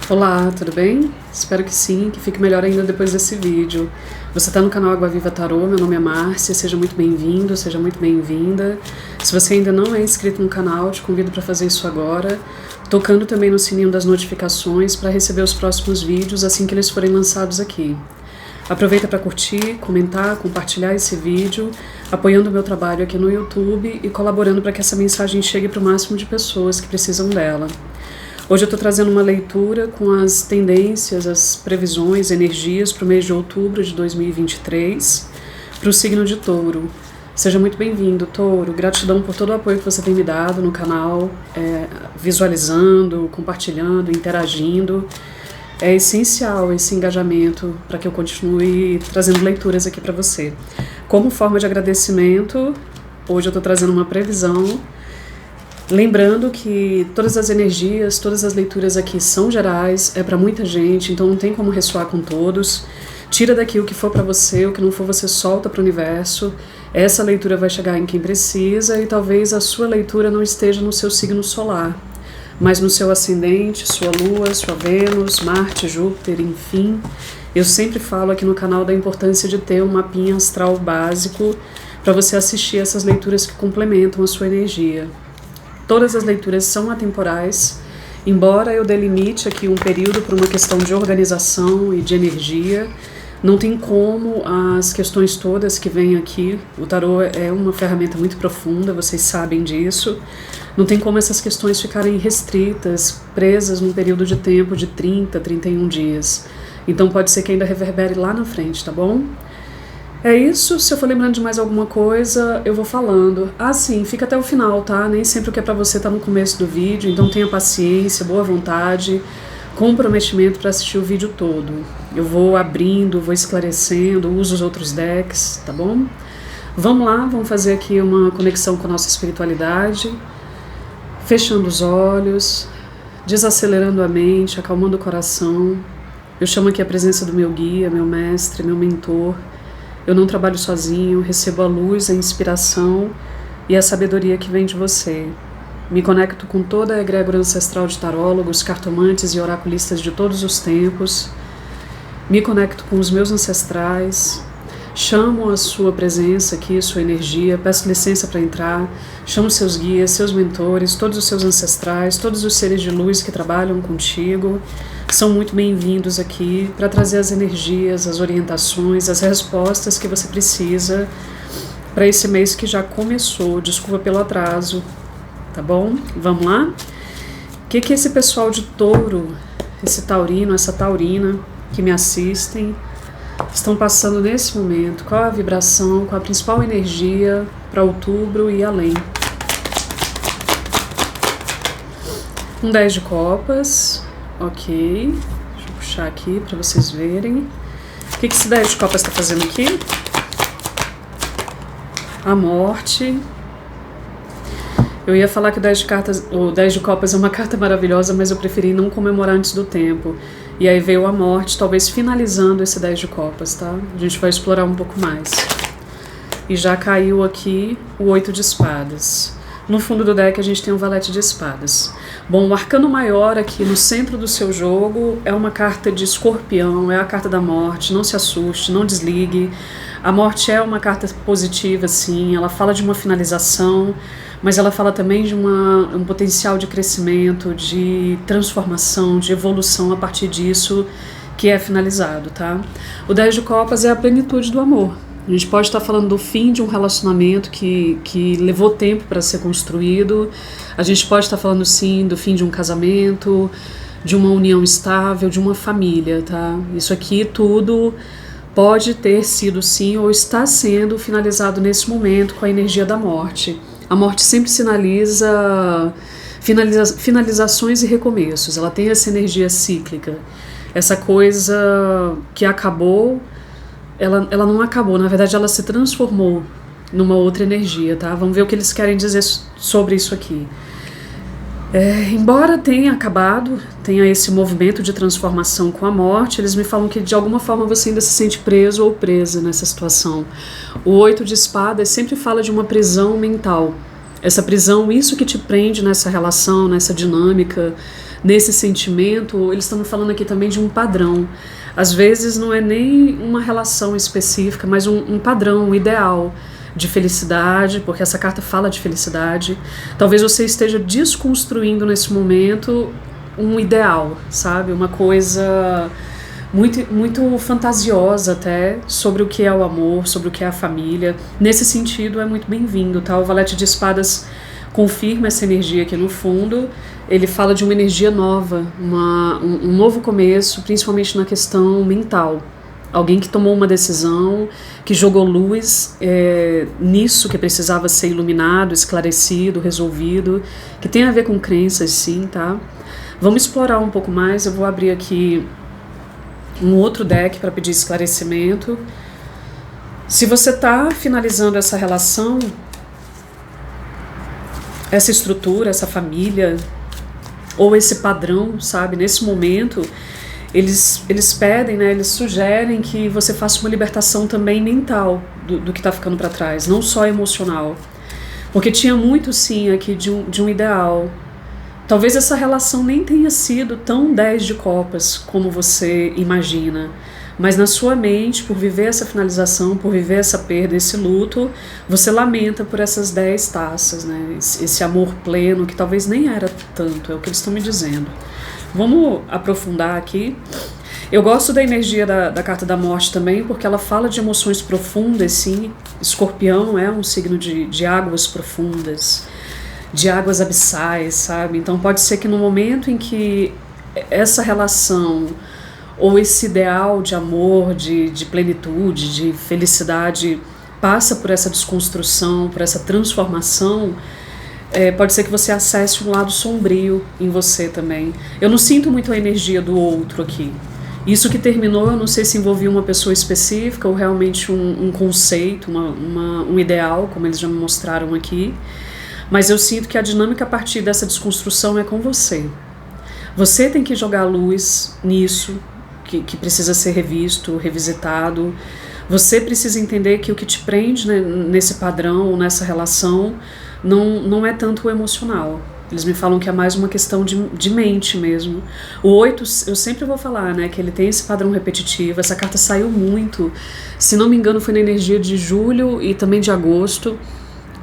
Olá, tudo bem? Espero que sim, que fique melhor ainda depois desse vídeo. Você está no canal Água Viva Tarô, meu nome é Márcia, seja muito bem-vindo, seja muito bem-vinda. Se você ainda não é inscrito no canal, te convido para fazer isso agora, tocando também no sininho das notificações para receber os próximos vídeos assim que eles forem lançados aqui. Aproveita para curtir, comentar, compartilhar esse vídeo, apoiando o meu trabalho aqui no YouTube e colaborando para que essa mensagem chegue para o máximo de pessoas que precisam dela. Hoje eu estou trazendo uma leitura com as tendências, as previsões, energias para o mês de outubro de 2023, para o signo de Touro. Seja muito bem-vindo, Touro. Gratidão por todo o apoio que você tem me dado no canal, visualizando, compartilhando, interagindo. É essencial esse engajamento para que eu continue trazendo leituras aqui para você. Como forma de agradecimento, hoje eu estou trazendo uma previsão. Lembrando que todas as energias, todas as leituras aqui são gerais, é para muita gente, então não tem como ressoar com todos. Tira daqui o que for para você, o que não for você solta para o universo. Essa leitura vai chegar em quem precisa e talvez a sua leitura não esteja no seu signo solar, mas no seu ascendente, sua lua, sua Vênus, Marte, Júpiter, enfim. Eu sempre falo aqui no canal da importância de ter um mapinha astral básico para você assistir essas leituras que complementam a sua energia. Todas as leituras são atemporais, embora eu delimite aqui um período para uma questão de organização e de energia, não tem como as questões todas que vêm aqui, o tarô é uma ferramenta muito profunda, vocês sabem disso, não tem como essas questões ficarem restritas, presas num período de tempo de 30, 31 dias. Então pode ser que ainda reverbere lá na frente, tá bom? É isso, se eu for lembrando de mais alguma coisa, eu vou falando. Ah, sim, fica até o final, tá? Nem sempre o que é pra você tá no começo do vídeo, então tenha paciência, boa vontade, comprometimento para assistir o vídeo todo. Eu vou abrindo, vou esclarecendo, uso os outros decks, tá bom? Vamos lá, vamos fazer aqui uma conexão com a nossa espiritualidade, fechando os olhos, desacelerando a mente, acalmando o coração. Eu chamo aqui a presença do meu guia, meu mestre, meu mentor. Eu não trabalho sozinho, recebo a luz, a inspiração e a sabedoria que vem de você. Me conecto com toda a egrégora ancestral de tarólogos, cartomantes e oraculistas de todos os tempos. Me conecto com os meus ancestrais. Chamo a sua presença aqui, sua energia, peço licença para entrar. Chamo seus guias, seus mentores, todos os seus ancestrais, todos os seres de luz que trabalham contigo. São muito bem-vindos aqui para trazer as energias, as orientações, as respostas que você precisa para esse mês que já começou. Desculpa pelo atraso, tá bom? Vamos lá? O que esse pessoal de Touro, esse taurino, essa taurina que me assistem, estão passando nesse momento? Qual a vibração, qual a principal energia para outubro e além? Um 10 de copas. Ok, deixa eu puxar aqui para vocês verem. O que esse 10 de copas está fazendo aqui? A morte. Eu ia falar que o 10 de copas é uma carta maravilhosa, mas eu preferi não comemorar antes do tempo. E aí veio a morte, talvez finalizando esse 10 de copas, tá? A gente vai explorar um pouco mais. E já caiu aqui o 8 de espadas. No fundo do deck a gente tem um valete de espadas. Bom, o arcano maior aqui no centro do seu jogo é uma carta de escorpião, é a carta da morte. Não se assuste, não desligue. A morte é uma carta positiva, sim, ela fala de uma finalização, mas ela fala também de um potencial de crescimento, de transformação, de evolução a partir disso que é finalizado, tá? O 10 de copas é a plenitude do amor. A gente pode estar falando do fim de um relacionamento que levou tempo para ser construído. A gente pode estar falando, sim, do fim de um casamento, de uma união estável, de uma família, tá? Isso aqui tudo pode ter sido, sim, ou está sendo finalizado nesse momento com a energia da morte. A morte sempre sinaliza finalizações e recomeços. Ela tem essa energia cíclica. Essa coisa que acabou... Ela não acabou, na verdade ela se transformou numa outra energia, tá? Vamos ver o que eles querem dizer sobre isso aqui. Embora tenha acabado, tenha esse movimento de transformação com a morte, eles me falam que de alguma forma você ainda se sente preso ou presa nessa situação. O 8 de espadas sempre fala de uma prisão mental. Essa prisão, isso que te prende nessa relação, nessa dinâmica, nesse sentimento, eles estão me falando aqui também de um padrão. Às vezes não é nem uma relação específica, mas um padrão, um ideal de felicidade, porque essa carta fala de felicidade. Talvez você esteja desconstruindo nesse momento um ideal, sabe? Uma coisa muito fantasiosa até, sobre o que é o amor, sobre o que é a família. Nesse sentido, é muito bem-vindo, tá? O Valete de Espadas confirma essa energia aqui no fundo. Ele fala de uma energia nova, um novo começo, principalmente na questão mental. Alguém que tomou uma decisão, que jogou luz nisso que precisava ser iluminado, esclarecido, resolvido, que tem a ver com crenças, sim, tá? Vamos explorar um pouco mais. Eu vou abrir aqui um outro deck para pedir esclarecimento. Se você está finalizando essa relação, essa estrutura, essa família, ou esse padrão, sabe, nesse momento, eles pedem, né, eles sugerem que você faça uma libertação também mental do que está ficando para trás, não só emocional. Porque tinha muito, sim, aqui de um ideal. Talvez essa relação nem tenha sido tão 10 de copas como você imagina, mas na sua mente, por viver essa finalização, por viver essa perda, esse luto, você lamenta por essas 10 taças, né? Esse amor pleno que talvez nem era tanto, é o que eles estão me dizendo. Vamos aprofundar aqui. Eu gosto da energia da carta da morte também, porque ela fala de emoções profundas, sim. Escorpião é um signo de águas profundas, de águas abissais, sabe? Então pode ser que no momento em que essa relação ou esse ideal de amor, de plenitude, de felicidade passa por essa desconstrução, por essa transformação, pode ser que você acesse um lado sombrio em você também. Eu não sinto muito a energia do outro aqui. Isso que terminou, eu não sei se envolvia uma pessoa específica ou realmente um conceito, um ideal, como eles já me mostraram aqui. Mas eu sinto que a dinâmica a partir dessa desconstrução é com você. Você tem que jogar luz nisso, que precisa ser revisto, revisitado. Você precisa entender que o que te prende, né, nesse padrão, nessa relação, não é tanto o emocional. Eles me falam que é mais uma questão de mente mesmo. O 8, eu sempre vou falar, né, que ele tem esse padrão repetitivo. Essa carta saiu muito, se não me engano foi na energia de julho e também de agosto.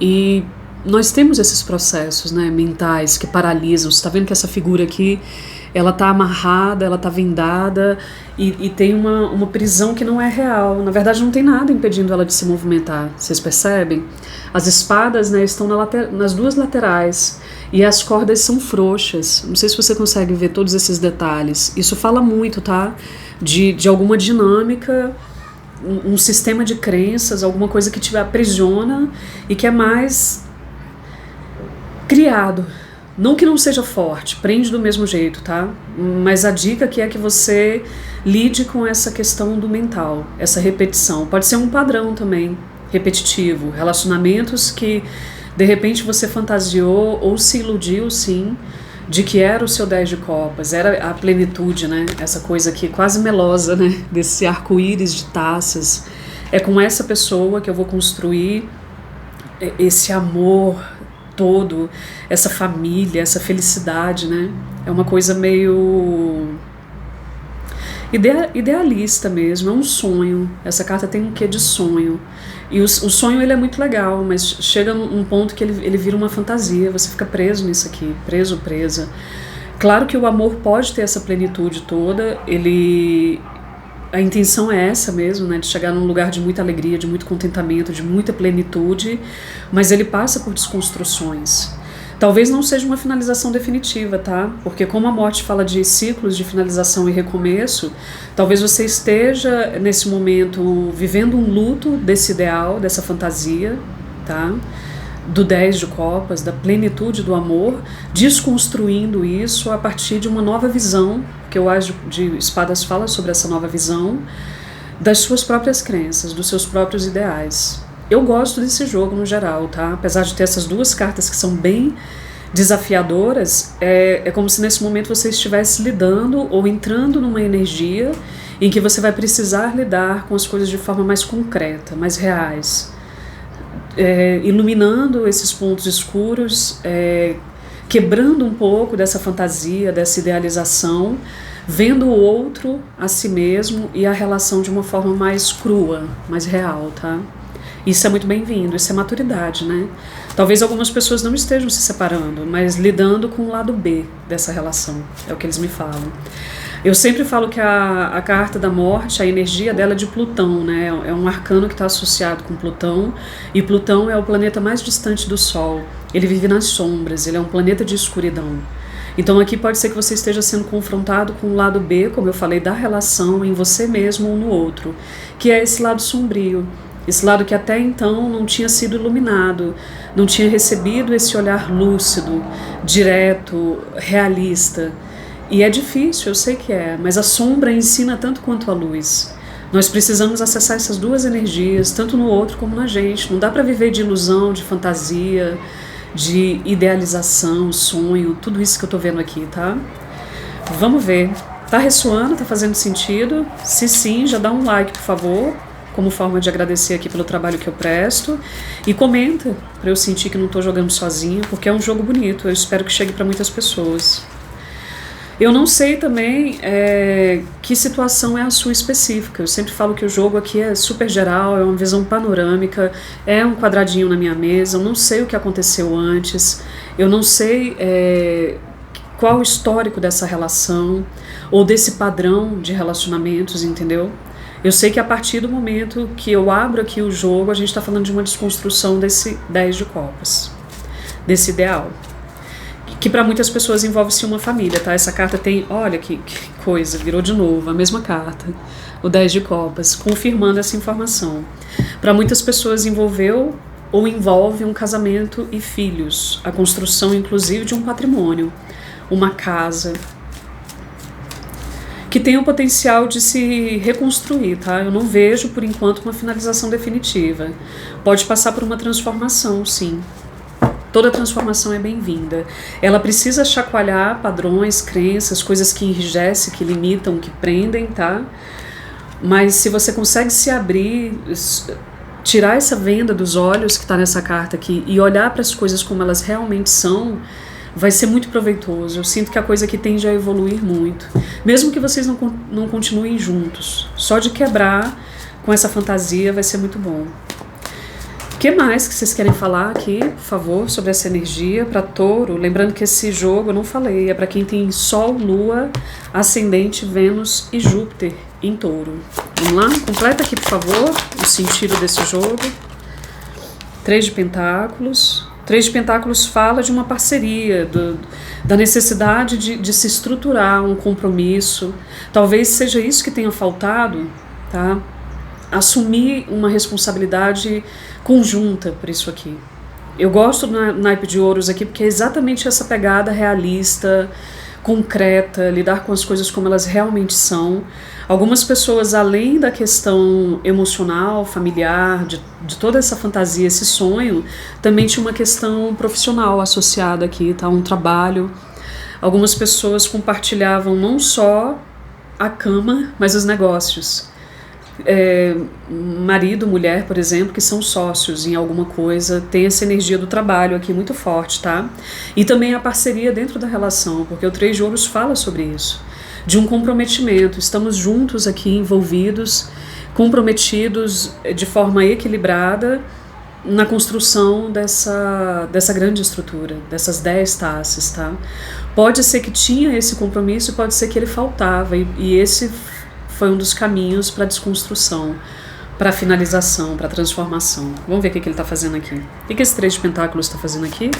E nós temos esses processos, né, mentais que paralisam. Você está vendo que essa figura aqui, ela está amarrada, ela está vendada e tem uma prisão que não é real. Na verdade não tem nada impedindo ela de se movimentar, vocês percebem? As espadas, né, estão nas duas laterais e as cordas são frouxas. Não sei se você consegue ver todos esses detalhes. Isso fala muito, tá? De alguma dinâmica, um sistema de crenças, alguma coisa que te aprisiona e que é mais criado. Não que não seja forte, prende do mesmo jeito, tá? Mas a dica aqui é que você lide com essa questão do mental, essa repetição. Pode ser um padrão também, repetitivo. Relacionamentos que, de repente, você fantasiou ou se iludiu, sim, de que era o seu 10 de copas, era a plenitude, né? Essa coisa aqui quase melosa, né? Desse arco-íris de taças. É com essa pessoa que eu vou construir esse amor todo, essa família, essa felicidade, né? É uma coisa meio idealista mesmo, é um sonho. Essa carta tem um quê de sonho. E o sonho ele é muito legal, mas chega num ponto que ele vira uma fantasia, você fica preso nisso aqui, presa. Claro que o amor pode ter essa plenitude toda, a intenção é essa mesmo, né, de chegar num lugar de muita alegria, de muito contentamento, de muita plenitude, mas ele passa por desconstruções. Talvez não seja uma finalização definitiva, tá? Porque como a morte fala de ciclos de finalização e recomeço, talvez você esteja, nesse momento, vivendo um luto desse ideal, dessa fantasia, tá? Do 10 de copas, da plenitude do amor, desconstruindo isso a partir de uma nova visão, que o As de Espadas fala sobre essa nova visão, das suas próprias crenças, dos seus próprios ideais. Eu gosto desse jogo no geral, tá? Apesar de ter essas duas cartas que são bem desafiadoras, é como se nesse momento você estivesse lidando ou entrando numa energia em que você vai precisar lidar com as coisas de forma mais concreta, mais reais. Iluminando esses pontos escuros, quebrando um pouco dessa fantasia, dessa idealização, vendo o outro, a si mesmo e a relação de uma forma mais crua, mais real, tá? Isso é muito bem-vindo, isso é maturidade, né? Talvez algumas pessoas não estejam se separando, mas lidando com o lado B dessa relação, é o que eles me falam. Eu sempre falo que a carta da morte, a energia dela é de Plutão, né? É um arcano que está associado com Plutão, e Plutão é o planeta mais distante do Sol. Ele vive nas sombras, ele é um planeta de escuridão. Então aqui pode ser que você esteja sendo confrontado com o lado B, como eu falei, da relação em você mesmo ou no outro, que é esse lado sombrio, esse lado que até então não tinha sido iluminado, não tinha recebido esse olhar lúcido, direto, realista. E é difícil, eu sei que é, mas a sombra ensina tanto quanto a luz. Nós precisamos acessar essas duas energias, tanto no outro como na gente. Não dá para viver de ilusão, de fantasia, de idealização, sonho, tudo isso que eu tô vendo aqui, tá? Vamos ver. Tá ressoando? Tá fazendo sentido? Se sim, já dá um like, por favor, como forma de agradecer aqui pelo trabalho que eu presto. E comenta, para eu sentir que não tô jogando sozinha, porque é um jogo bonito, eu espero que chegue para muitas pessoas. Eu não sei também que situação é a sua específica. Eu sempre falo que o jogo aqui é super geral, é uma visão panorâmica, é um quadradinho na minha mesa, eu não sei o que aconteceu antes, eu não sei qual o histórico dessa relação ou desse padrão de relacionamentos, entendeu? Eu sei que a partir do momento que eu abro aqui o jogo, a gente está falando de uma desconstrução desse 10 de copas, desse ideal. Que para muitas pessoas envolve-se uma família, tá? Essa carta tem, olha que coisa, virou de novo a mesma carta, o 10 de copas, confirmando essa informação. Para muitas pessoas envolveu ou envolve um casamento e filhos, a construção inclusive de um patrimônio, uma casa, que tem o potencial de se reconstruir, tá? Eu não vejo por enquanto uma finalização definitiva. Pode passar por uma transformação, sim. Toda transformação é bem-vinda. Ela precisa chacoalhar padrões, crenças, coisas que enrijecem, que limitam, que prendem, tá? Mas se você consegue se abrir, tirar essa venda dos olhos que está nessa carta aqui e olhar para as coisas como elas realmente são, vai ser muito proveitoso. Eu sinto que a coisa aqui tende a evoluir muito. Mesmo que vocês não continuem juntos, só de quebrar com essa fantasia vai ser muito bom. O que mais que vocês querem falar aqui, por favor, sobre essa energia para Touro? Lembrando que esse jogo, eu não falei, é para quem tem Sol, Lua, Ascendente, Vênus e Júpiter em Touro. Vamos lá? Completa aqui, por favor, o sentido desse jogo. 3 de Pentáculos. 3 de Pentáculos fala de uma parceria, da necessidade de se estruturar, um compromisso. Talvez seja isso que tenha faltado, tá? Assumir uma responsabilidade conjunta por isso aqui. Eu gosto do naipe de ouros aqui porque é exatamente essa pegada realista, concreta, lidar com as coisas como elas realmente são. Algumas pessoas, além da questão emocional, familiar, de toda essa fantasia, esse sonho, também tinha uma questão profissional associada aqui, tá? Um trabalho. Algumas pessoas compartilhavam não só a cama, mas os negócios. Marido, mulher, por exemplo, que são sócios em alguma coisa, tem essa energia do trabalho aqui muito forte, tá? E também a parceria dentro da relação, porque o 3 de ouros fala sobre isso, de um comprometimento. Estamos juntos aqui, envolvidos, comprometidos de forma equilibrada na construção dessa grande estrutura, dessas 10 taças, tá? Pode ser que tinha esse compromisso, pode ser que ele faltava, e esse foi um dos caminhos para a desconstrução, para a finalização, para a transformação. Vamos ver o que ele está fazendo aqui. O que esse 3 de Pentáculos está fazendo aqui?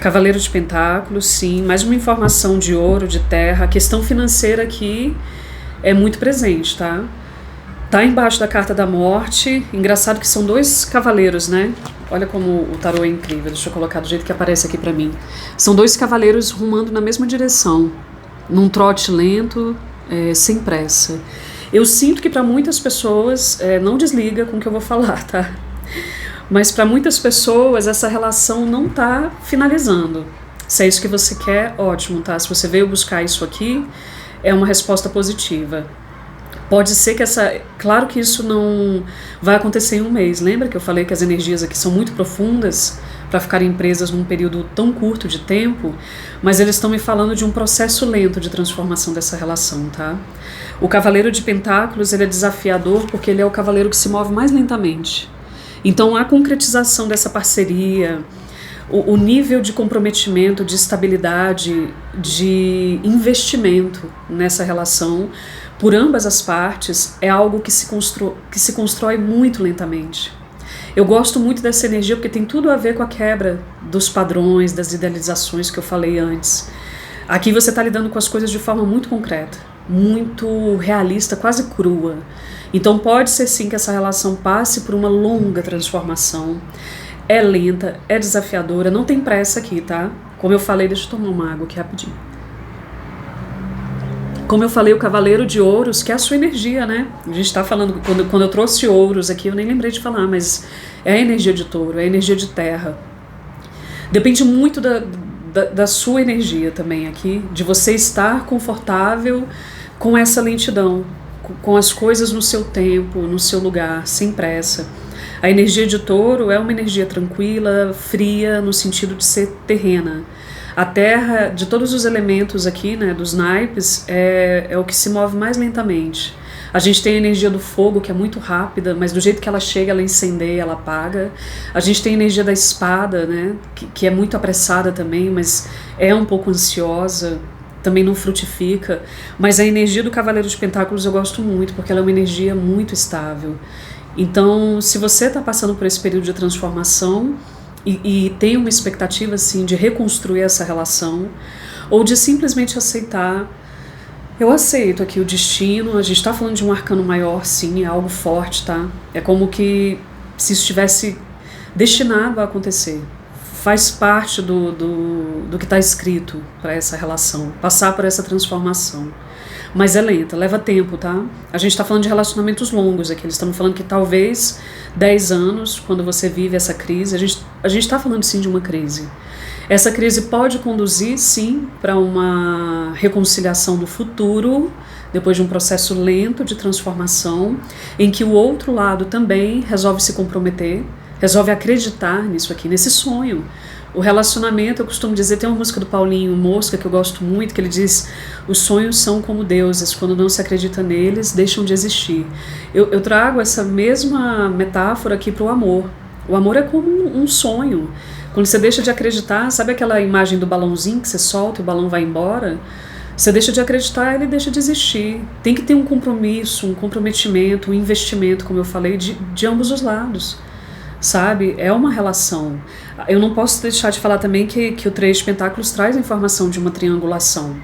Cavaleiro de Pentáculos, sim, mais uma informação de ouro, de terra. A questão financeira aqui é muito presente, tá? Tá embaixo da carta da morte. Engraçado que são 2 cavaleiros, né? Olha como o tarô é incrível. Deixa eu colocar do jeito que aparece aqui para mim. São 2 cavaleiros rumando na mesma direção, num trote lento, sem pressa. Eu sinto que para muitas pessoas, não desliga com o que eu vou falar, tá? Mas para muitas pessoas essa relação não tá finalizando. Se é isso que você quer, ótimo, tá? Se você veio buscar isso aqui, é uma resposta positiva. Pode ser que claro que isso não vai acontecer em um mês. Lembra que eu falei que as energias aqui são muito profundas? para ficarem presas num período tão curto de tempo, mas eles estão me falando de um processo lento de transformação dessa relação, tá? O Cavaleiro de Pentáculos, ele é desafiador porque ele é o cavaleiro que se move mais lentamente. Então a concretização dessa parceria, o nível de comprometimento, de estabilidade, de investimento nessa relação, por ambas as partes, é algo que se constrói muito lentamente. Eu gosto muito dessa energia porque tem tudo a ver com a quebra dos padrões, das idealizações que eu falei antes. Aqui você está lidando com as coisas de forma muito concreta, muito realista, quase crua. Então pode ser sim que essa relação passe por uma longa transformação. É lenta, é desafiadora, não tem pressa aqui, tá? Como eu falei, deixa eu tomar uma água aqui rapidinho. Como eu falei, o Cavaleiro de Ouros, que é a sua energia, né? A gente está falando, quando eu trouxe Ouros aqui, eu nem lembrei de falar, mas é a energia de touro, é a energia de terra. Depende muito da sua energia também aqui, de você estar confortável com essa lentidão, com as coisas no seu tempo, no seu lugar, sem pressa. A energia de touro é uma energia tranquila, fria, no sentido de ser terrena. A terra, de todos os elementos aqui, né, dos naipes, é o que se move mais lentamente. A gente tem a energia do fogo, que é muito rápida, mas do jeito que ela chega, ela incendeia, ela apaga. A gente tem a energia da espada, né, que é muito apressada também, mas é um pouco ansiosa, também não frutifica. Mas a energia do Cavaleiro de Pentáculos eu gosto muito, porque ela é uma energia muito estável. Então, se você está passando por esse período de transformação e tem uma expectativa assim, de reconstruir essa relação, ou de simplesmente aceitar, eu aceito aqui o destino, a gente está falando de um arcano maior, sim, é algo forte, tá? É como que se estivesse destinado a acontecer. Faz parte do que está escrito para essa relação, passar por essa transformação. Mas é lenta, leva tempo, tá? A gente está falando de relacionamentos longos aqui, eles estão falando que talvez 10 anos, quando você vive essa crise, a gente está falando sim de uma crise. Essa crise pode conduzir sim para uma reconciliação no futuro, depois de um processo lento de transformação, em que o outro lado também resolve se comprometer, resolve acreditar nisso aqui, nesse sonho. O relacionamento, eu costumo dizer, tem uma música do Paulinho Mosca que eu gosto muito, que ele diz: os sonhos são como deuses, quando não se acredita neles, deixam de existir. Eu trago essa mesma metáfora aqui para o amor. O amor é como um sonho. Quando você deixa de acreditar, sabe aquela imagem do balãozinho que você solta e o balão vai embora? Você deixa de acreditar, ele deixa de existir. Tem que ter um compromisso, um comprometimento, um investimento, como eu falei, de ambos os lados. Sabe? É uma relação. Eu não posso deixar de falar também que o Três de Pentáculos traz a informação de uma triangulação.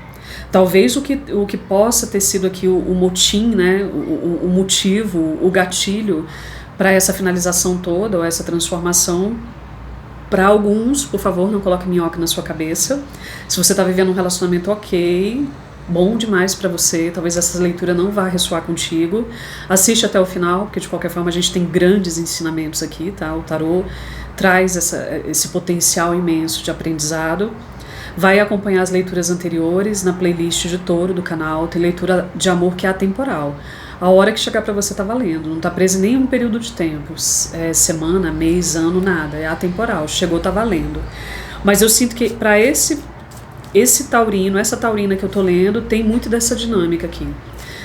Talvez o que possa ter sido aqui o motim, né? o motivo, o gatilho para essa finalização toda, ou essa transformação, para alguns, por favor, não coloque minhoca na sua cabeça. Se você está vivendo um relacionamento ok, bom demais para você, talvez essa leitura não vá ressoar contigo, assiste até o final, porque de qualquer forma a gente tem grandes ensinamentos aqui, tá? O tarô traz esse potencial imenso de aprendizado. Vai acompanhar as leituras anteriores na playlist de Touro do canal, tem leitura de amor que é atemporal. A hora que chegar para você tá valendo, não tá preso em nenhum período de tempo, semana, mês, ano, nada, é atemporal, chegou, tá valendo. Mas eu sinto que para esse taurino, essa taurina que eu tô lendo, tem muito dessa dinâmica aqui.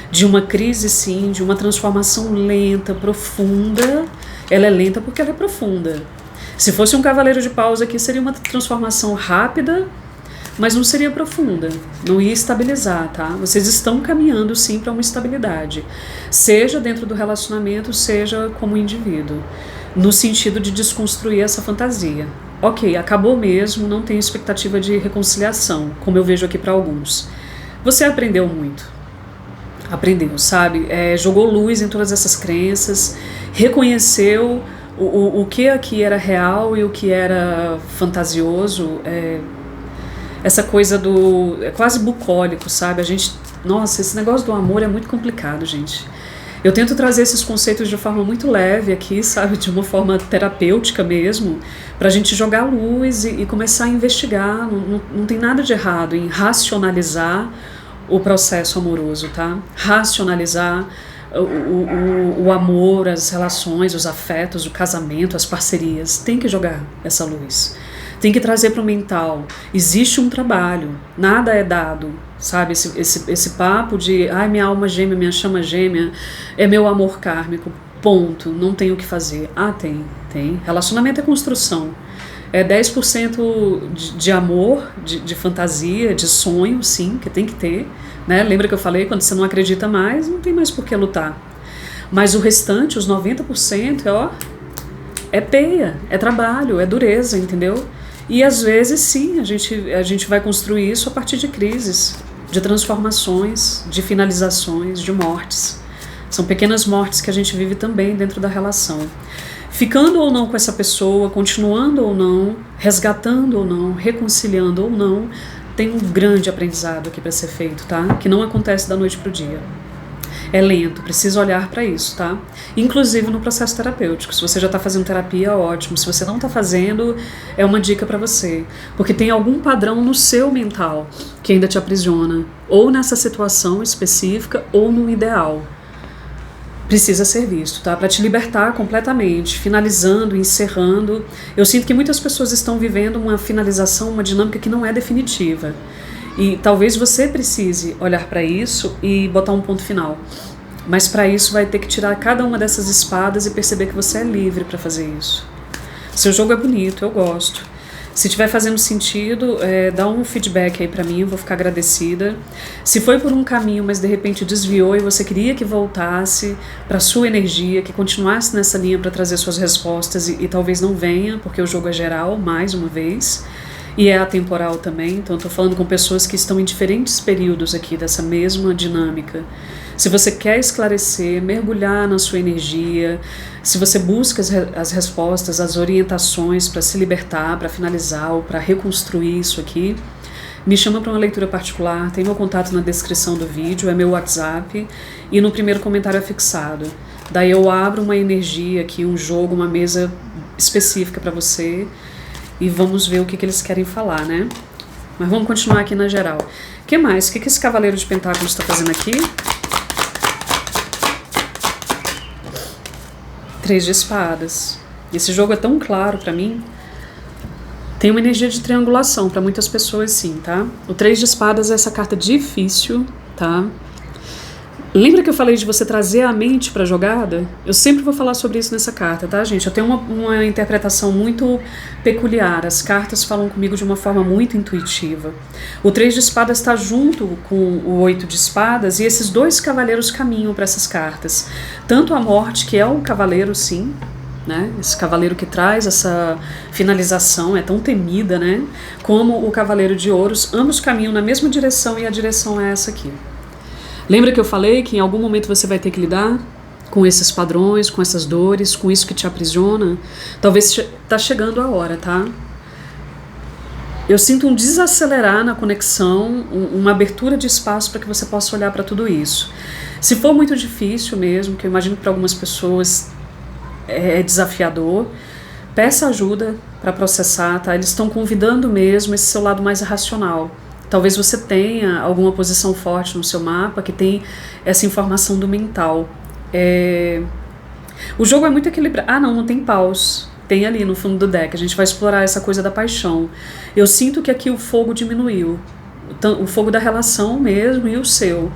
De uma crise, sim, de uma transformação lenta, profunda. Ela é lenta porque ela é profunda. Se fosse um Cavaleiro de Paus aqui, seria uma transformação rápida, mas não seria profunda, não ia estabilizar, tá? Vocês estão caminhando, sim, para uma estabilidade. Seja dentro do relacionamento, seja como indivíduo. No sentido de desconstruir essa fantasia. Ok, acabou mesmo, não tenho expectativa de reconciliação, como eu vejo aqui para alguns. Você aprendeu muito. Aprendeu, sabe? Jogou luz em todas essas crenças, reconheceu o que aqui era real e o que era fantasioso. Essa coisa é quase bucólico, sabe? Nossa, esse negócio do amor é muito complicado, gente. Eu tento trazer esses conceitos de forma muito leve aqui, sabe? De uma forma terapêutica mesmo, pra gente jogar luz e começar a investigar. Não tem nada de errado em racionalizar o processo amoroso, tá? Racionalizar o amor, as relações, os afetos, o casamento, as parcerias. Tem que jogar essa luz. Tem que trazer para o mental. Existe um trabalho, nada é dado, sabe? Esse papo de, ai, minha alma gêmea, minha chama gêmea, é meu amor kármico, ponto, não tem o que fazer. Ah, tem. Relacionamento é construção. É 10% de amor, de fantasia, de sonho, sim, que tem que ter, né? Lembra que eu falei, quando você não acredita mais, não tem mais por que lutar. Mas o restante, os 90%, é peia, é trabalho, é dureza, entendeu? E às vezes, sim, a gente vai construir isso a partir de crises, de transformações, de finalizações, de mortes. São pequenas mortes que a gente vive também dentro da relação. Ficando ou não com essa pessoa, continuando ou não, resgatando ou não, reconciliando ou não, tem um grande aprendizado aqui para ser feito, tá? Que não acontece da noite para o dia. É lento, precisa olhar para isso, tá? Inclusive no processo terapêutico. Se você já está fazendo terapia, ótimo. Se você não está fazendo, é uma dica para você. Porque tem algum padrão no seu mental que ainda te aprisiona. Ou nessa situação específica, ou no ideal. Precisa ser visto, tá? Para te libertar completamente, finalizando, encerrando. Eu sinto que muitas pessoas estão vivendo uma finalização, uma dinâmica que não é definitiva. E talvez você precise olhar para isso e botar um ponto final. Mas para isso vai ter que tirar cada uma dessas espadas e perceber que você é livre para fazer isso. Seu jogo é bonito, eu gosto. Se estiver fazendo sentido, dá um feedback aí para mim, eu vou ficar agradecida. Se foi por um caminho, mas de repente desviou e você queria que voltasse para sua energia, que continuasse nessa linha para trazer suas respostas e talvez não venha, porque o jogo é geral, mais uma vez. E é atemporal também, então eu estou falando com pessoas que estão em diferentes períodos aqui dessa mesma dinâmica. Se você quer esclarecer, mergulhar na sua energia, se você busca as respostas, as orientações para se libertar, para finalizar ou para reconstruir isso aqui, me chama para uma leitura particular, tem meu contato na descrição do vídeo, é meu WhatsApp e no primeiro comentário é fixado. Daí eu abro uma energia aqui, um jogo, uma mesa específica para você e vamos ver o que eles querem falar, né? Mas vamos continuar aqui na geral. O que mais? O que esse Cavaleiro de Pentáculos está fazendo aqui? 3 de espadas. Esse jogo é tão claro pra mim. Tem uma energia de triangulação pra muitas pessoas, sim, tá? O 3 de espadas é essa carta difícil, tá? Lembra que eu falei de você trazer a mente pra jogada? Eu sempre vou falar sobre isso nessa carta, tá, gente? Eu tenho uma interpretação muito peculiar. As cartas falam comigo de uma forma muito intuitiva. O 3 de espadas está junto com o 8 de espadas e esses dois cavaleiros caminham para essas cartas. Tanto a morte, que é um cavaleiro, sim, né? Esse cavaleiro que traz essa finalização, é tão temida, né? Como o cavaleiro de ouros, ambos caminham na mesma direção e a direção é essa aqui. Lembra que eu falei que em algum momento você vai ter que lidar com esses padrões, com essas dores, com isso que te aprisiona? Talvez tá chegando a hora, tá? Eu sinto um desacelerar na conexão, uma abertura de espaço para que você possa olhar para tudo isso. Se for muito difícil mesmo, que eu imagino que para algumas pessoas é desafiador, peça ajuda para processar, tá? Eles estão convidando mesmo esse seu lado mais racional. Talvez você tenha alguma posição forte no seu mapa que tem essa informação do mental. O jogo é muito equilibrado. Ah, não tem paus. Tem ali no fundo do deck. A gente vai explorar essa coisa da paixão. Eu sinto que aqui o fogo diminuiu. O fogo da relação mesmo e o seu.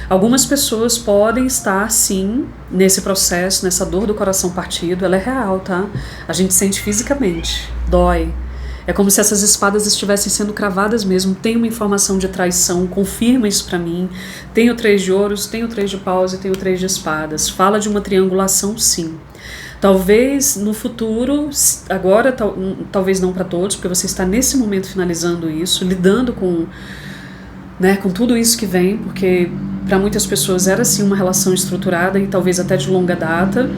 Algumas pessoas podem estar, sim, nesse processo, nessa dor do coração partido. Ela é real, tá? A gente sente fisicamente. Dói. É como se essas espadas estivessem sendo cravadas mesmo. Tem uma informação de traição, confirma isso pra mim. Tem o 3 de ouros, tem o 3 de paus e tem o 3 de espadas. Fala de uma triangulação, sim. Talvez no futuro, agora talvez não para todos, porque você está nesse momento finalizando isso, lidando com tudo isso que vem, porque para muitas pessoas era sim uma relação estruturada e talvez até de longa data.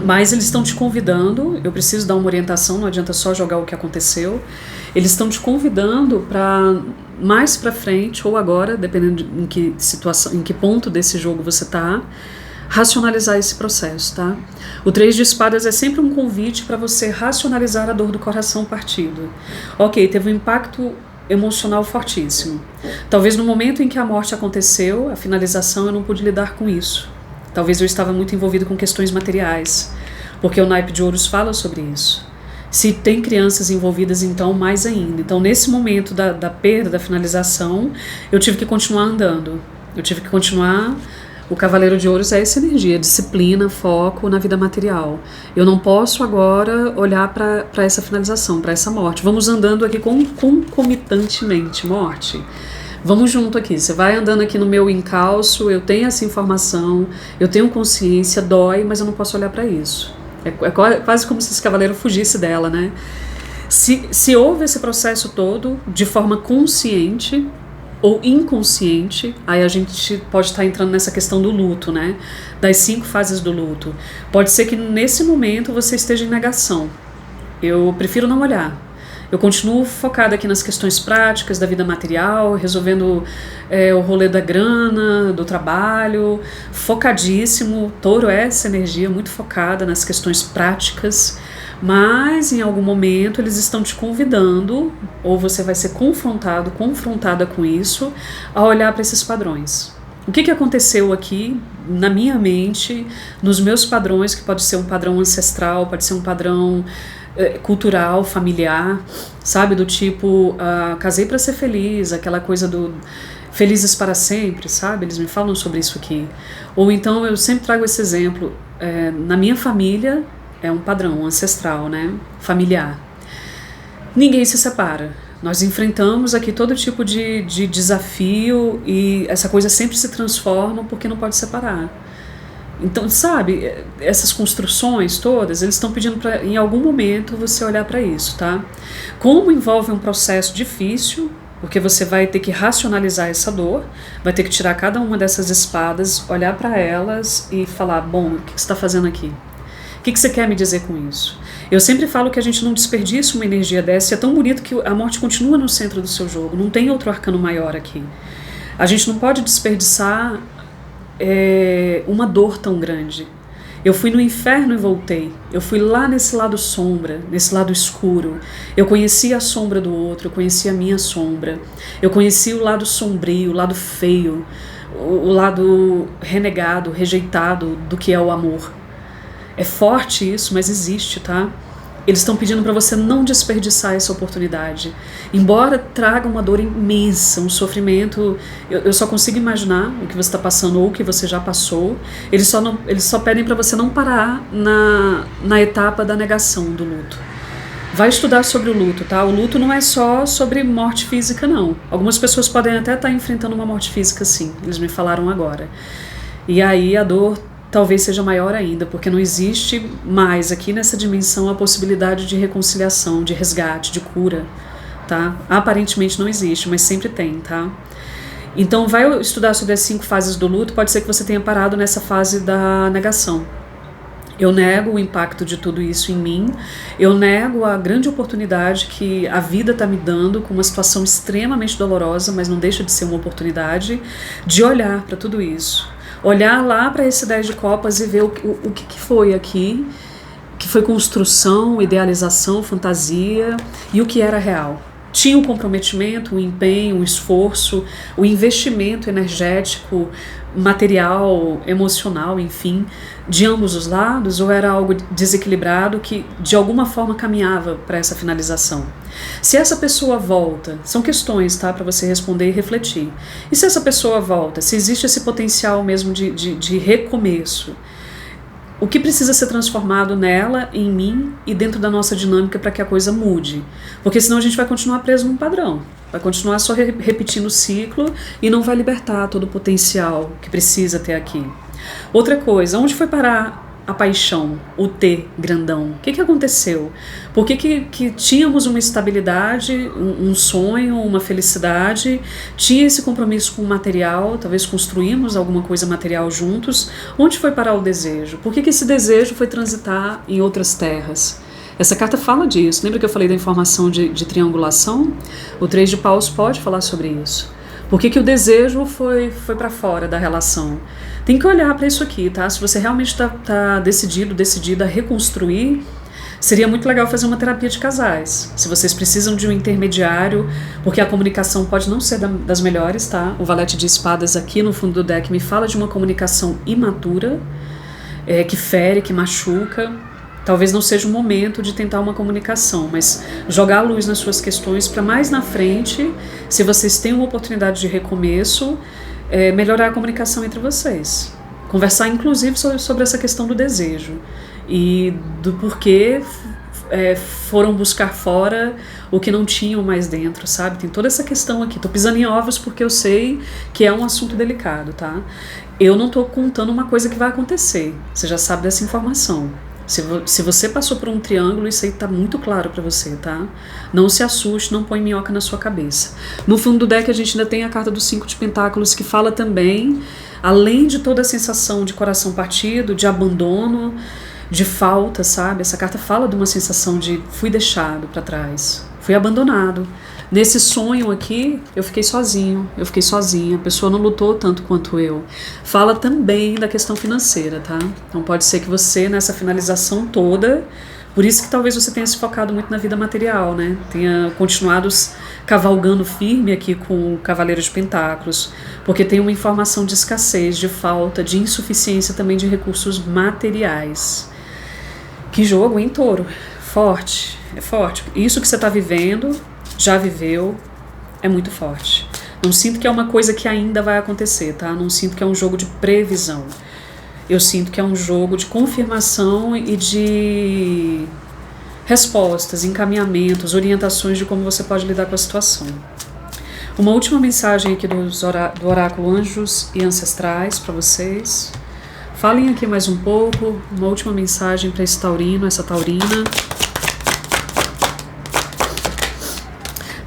Mas eles estão te convidando, eu preciso dar uma orientação, não adianta só jogar o que aconteceu. Eles estão te convidando para mais para frente, ou agora, dependendo em que situação, em que ponto desse jogo você está, racionalizar esse processo, tá? O 3 de espadas é sempre um convite para você racionalizar a dor do coração partido. Ok, teve um impacto emocional fortíssimo. Talvez no momento em que a morte aconteceu, a finalização, eu não pude lidar com isso. Talvez eu estava muito envolvido com questões materiais, porque o naipe de ouros fala sobre isso. Se tem crianças envolvidas, então mais ainda. Então, nesse momento da perda, da finalização, eu tive que continuar andando. Eu tive que continuar. O Cavaleiro de Ouros é essa energia, disciplina, foco na vida material. Eu não posso agora olhar para essa finalização, para essa morte. Vamos andando aqui concomitantemente, morte. Vamos junto aqui, você vai andando aqui no meu encalço, eu tenho essa informação, eu tenho consciência, dói, mas eu não posso olhar para isso. É quase como se esse cavaleiro fugisse dela, né? Se houve esse processo todo de forma consciente ou inconsciente, aí a gente pode estar entrando nessa questão do luto, né? Das 5 fases do luto. Pode ser que nesse momento você esteja em negação. Eu prefiro não olhar. Eu continuo focada aqui nas questões práticas da vida material, resolvendo o rolê da grana, do trabalho, focadíssimo. Touro é essa energia muito focada nas questões práticas, mas em algum momento eles estão te convidando, ou você vai ser confrontada com isso, a olhar para esses padrões. O que aconteceu aqui na minha mente, nos meus padrões, que pode ser um padrão ancestral, pode ser um padrão cultural, familiar, sabe, do tipo, casei para ser feliz, aquela coisa do felizes para sempre, sabe, eles me falam sobre isso aqui. Ou então eu sempre trago esse exemplo, na minha família é um padrão ancestral, né, familiar. Ninguém se separa, nós enfrentamos aqui todo tipo de desafio e essa coisa sempre se transforma porque não pode separar. Então, sabe, essas construções todas, eles estão pedindo para, em algum momento, você olhar para isso, tá? Como envolve um processo difícil, porque você vai ter que racionalizar essa dor, vai ter que tirar cada uma dessas espadas, olhar para elas e falar, bom, o que você está fazendo aqui? O que você quer me dizer com isso? Eu sempre falo que a gente não desperdiça uma energia dessa, e é tão bonito que a morte continua no centro do seu jogo, não tem outro arcano maior aqui. A gente não pode desperdiçar uma dor tão grande. Eu fui no inferno e voltei. Eu fui lá nesse lado sombra, nesse lado escuro. Eu conheci a sombra do outro, eu conheci a minha sombra. Eu conheci o lado sombrio, o lado feio, o lado renegado, rejeitado do que é o amor. É forte isso, mas existe, tá? Eles estão pedindo para você não desperdiçar essa oportunidade. Embora traga uma dor imensa, um sofrimento, eu só consigo imaginar o que você está passando ou o que você já passou. Eles só pedem para você não parar na etapa da negação do luto. Vai estudar sobre o luto, tá? O luto não é só sobre morte física, não. Algumas pessoas podem até estar enfrentando uma morte física, sim. Eles me falaram agora. E aí a dor talvez seja maior ainda, porque não existe mais aqui nessa dimensão a possibilidade de reconciliação, de resgate, de cura, tá? Aparentemente não existe, mas sempre tem, tá? Então vai estudar sobre as 5 fases do luto, pode ser que você tenha parado nessa fase da negação. Eu nego o impacto de tudo isso em mim, eu nego a grande oportunidade que a vida está me dando com uma situação extremamente dolorosa, mas não deixa de ser uma oportunidade de olhar para tudo isso. Olhar lá para esse 10 de copas e ver o que foi aqui, que foi construção, idealização, fantasia e o que era real. Tinha um comprometimento, um empenho, um esforço, o investimento energético, material, emocional, enfim, de ambos os lados, ou era algo desequilibrado que de alguma forma caminhava para essa finalização? Se essa pessoa volta, são questões, tá, para você responder e refletir. E se essa pessoa volta, se existe esse potencial mesmo de recomeço, o que precisa ser transformado nela, em mim e dentro da nossa dinâmica para que a coisa mude? Porque senão a gente vai continuar preso num padrão, vai continuar só repetindo o ciclo e não vai libertar todo o potencial que precisa ter aqui. Outra coisa, onde foi parar a paixão, o T grandão? O que aconteceu? Por que tínhamos uma estabilidade, um sonho, uma felicidade, tinha esse compromisso com o material, talvez construímos alguma coisa material juntos, onde foi parar o desejo? Por que esse desejo foi transitar em outras terras? Essa carta fala disso. Lembra que eu falei da informação de triangulação? O 3 de paus pode falar sobre isso. Por que o desejo foi para fora da relação? Tem que olhar para isso aqui, tá? Se você realmente está decidida a reconstruir, Seria muito legal fazer uma terapia de casais. Se vocês precisam de um intermediário, porque a comunicação pode não ser das melhores, tá? O valete de espadas aqui no fundo do deck me fala de uma comunicação imatura, que fere, que machuca. Talvez não seja o momento de tentar uma comunicação, mas jogar a luz nas suas questões para mais na frente, se vocês têm uma oportunidade de recomeço, melhorar a comunicação entre vocês. Conversar inclusive sobre essa questão do desejo e do porquê foram buscar fora o que não tinham mais dentro, sabe? Tem toda essa questão aqui. Tô pisando em ovos porque eu sei que é um assunto delicado, tá? Eu não tô contando uma coisa que vai acontecer. Você já sabe dessa informação. Se você passou por um triângulo, isso aí tá muito claro pra você, tá? Não se assuste, não põe minhoca na sua cabeça. No fundo do deck a gente ainda tem a carta dos 5 de pentáculos, que fala também, além de toda a sensação de coração partido, de abandono, de falta, sabe? Essa carta fala de uma sensação de fui deixado pra trás, fui abandonado. Nesse sonho aqui, eu fiquei sozinho, eu fiquei sozinha, a pessoa não lutou tanto quanto eu. Fala também da questão financeira, tá? Então pode ser que você, nessa finalização toda, por isso que talvez você tenha se focado muito na vida material, né? Tenha continuado cavalgando firme aqui com o Cavaleiro de Pentáculos, porque tem uma informação de escassez, de falta, de insuficiência também de recursos materiais. Que jogo, hein, Touro? Forte, é forte. Isso que você está vivendo, já viveu, é muito forte. Não sinto que é uma coisa que ainda vai acontecer, tá? Não sinto que é um jogo de previsão. Eu sinto que é um jogo de confirmação e de respostas, encaminhamentos, orientações de como você pode lidar com a situação. Uma última mensagem aqui do oráculo Anjos e Ancestrais para vocês. Falem aqui mais um pouco, uma última mensagem para esse taurino, essa taurina.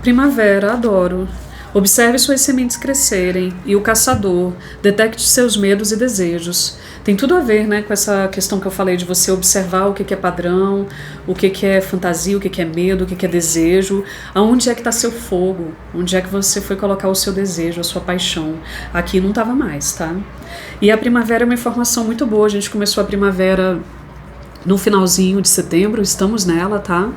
Primavera, adoro. Observe suas sementes crescerem e o caçador, detecte seus medos e desejos. Tem tudo a ver, né, com essa questão que eu falei de você observar o que é padrão, o que é fantasia, o que é medo, o que é desejo, aonde é que está seu fogo, onde é que você foi colocar o seu desejo, a sua paixão. Aqui não estava mais, tá? E a primavera é uma informação muito boa, a gente começou a primavera no finalzinho de setembro, estamos nela, tá?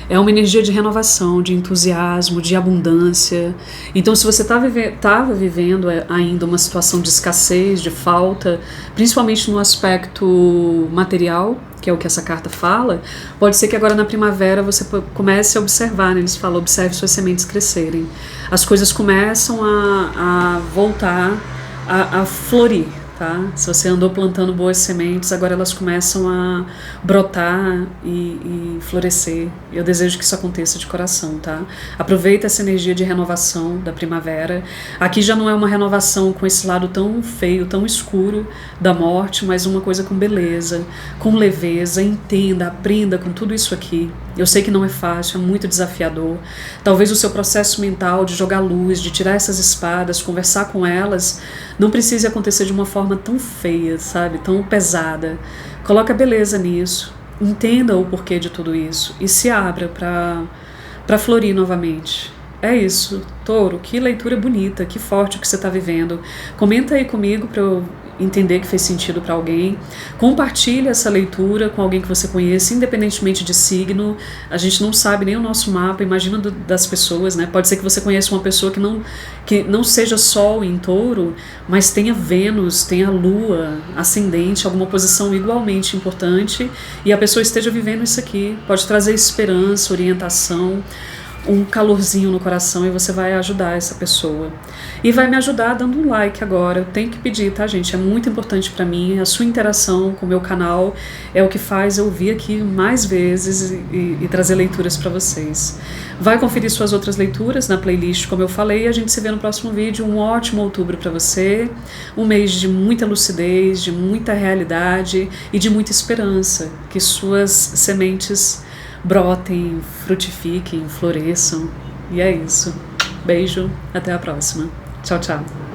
É uma energia de renovação, de entusiasmo, de abundância. Então, se você estava vivendo ainda uma situação de escassez, de falta, principalmente no aspecto material, que é o que essa carta fala, pode ser que agora na primavera você comece a observar, né? Eles falam, observe suas sementes crescerem. As coisas começam a voltar a florir. Tá? Se você andou plantando boas sementes, agora elas começam a brotar e florescer. Eu desejo que isso aconteça de coração, tá? Aproveita essa energia de renovação da primavera. Aqui já não é uma renovação com esse lado tão feio, tão escuro da morte, mas uma coisa com beleza, com leveza. Entenda, aprenda com tudo isso aqui. Eu sei que não é fácil, é muito desafiador. Talvez o seu processo mental de jogar luz, de tirar essas espadas, conversar com elas, não precise acontecer de uma forma tão feia, sabe? Tão pesada. Coloca beleza nisso, entenda o porquê de tudo isso e se abra para florir novamente. É isso, Touro, que leitura bonita, que forte o que você está vivendo. Comenta aí comigo para eu entender que fez sentido para alguém. Compartilhe essa leitura com alguém que você conheça, independentemente de signo. A gente não sabe nem o nosso mapa, imagina das pessoas, né? Pode ser que você conheça uma pessoa que não seja Sol em Touro, mas tenha Vênus, tenha Lua, ascendente, alguma posição igualmente importante, e a pessoa esteja vivendo isso aqui. Pode trazer esperança, orientação, um calorzinho no coração, e você vai ajudar essa pessoa. E vai me ajudar dando um like agora. Eu tenho que pedir, tá, gente? É muito importante pra mim. A sua interação com o meu canal é o que faz eu vir aqui mais vezes e trazer leituras pra vocês. Vai conferir suas outras leituras na playlist, como eu falei, e a gente se vê no próximo vídeo. Um ótimo outubro pra você. Um mês de muita lucidez, de muita realidade e de muita esperança. Que suas sementes brotem, frutifiquem, floresçam. E é isso. Beijo, até a próxima. Tchau, tchau.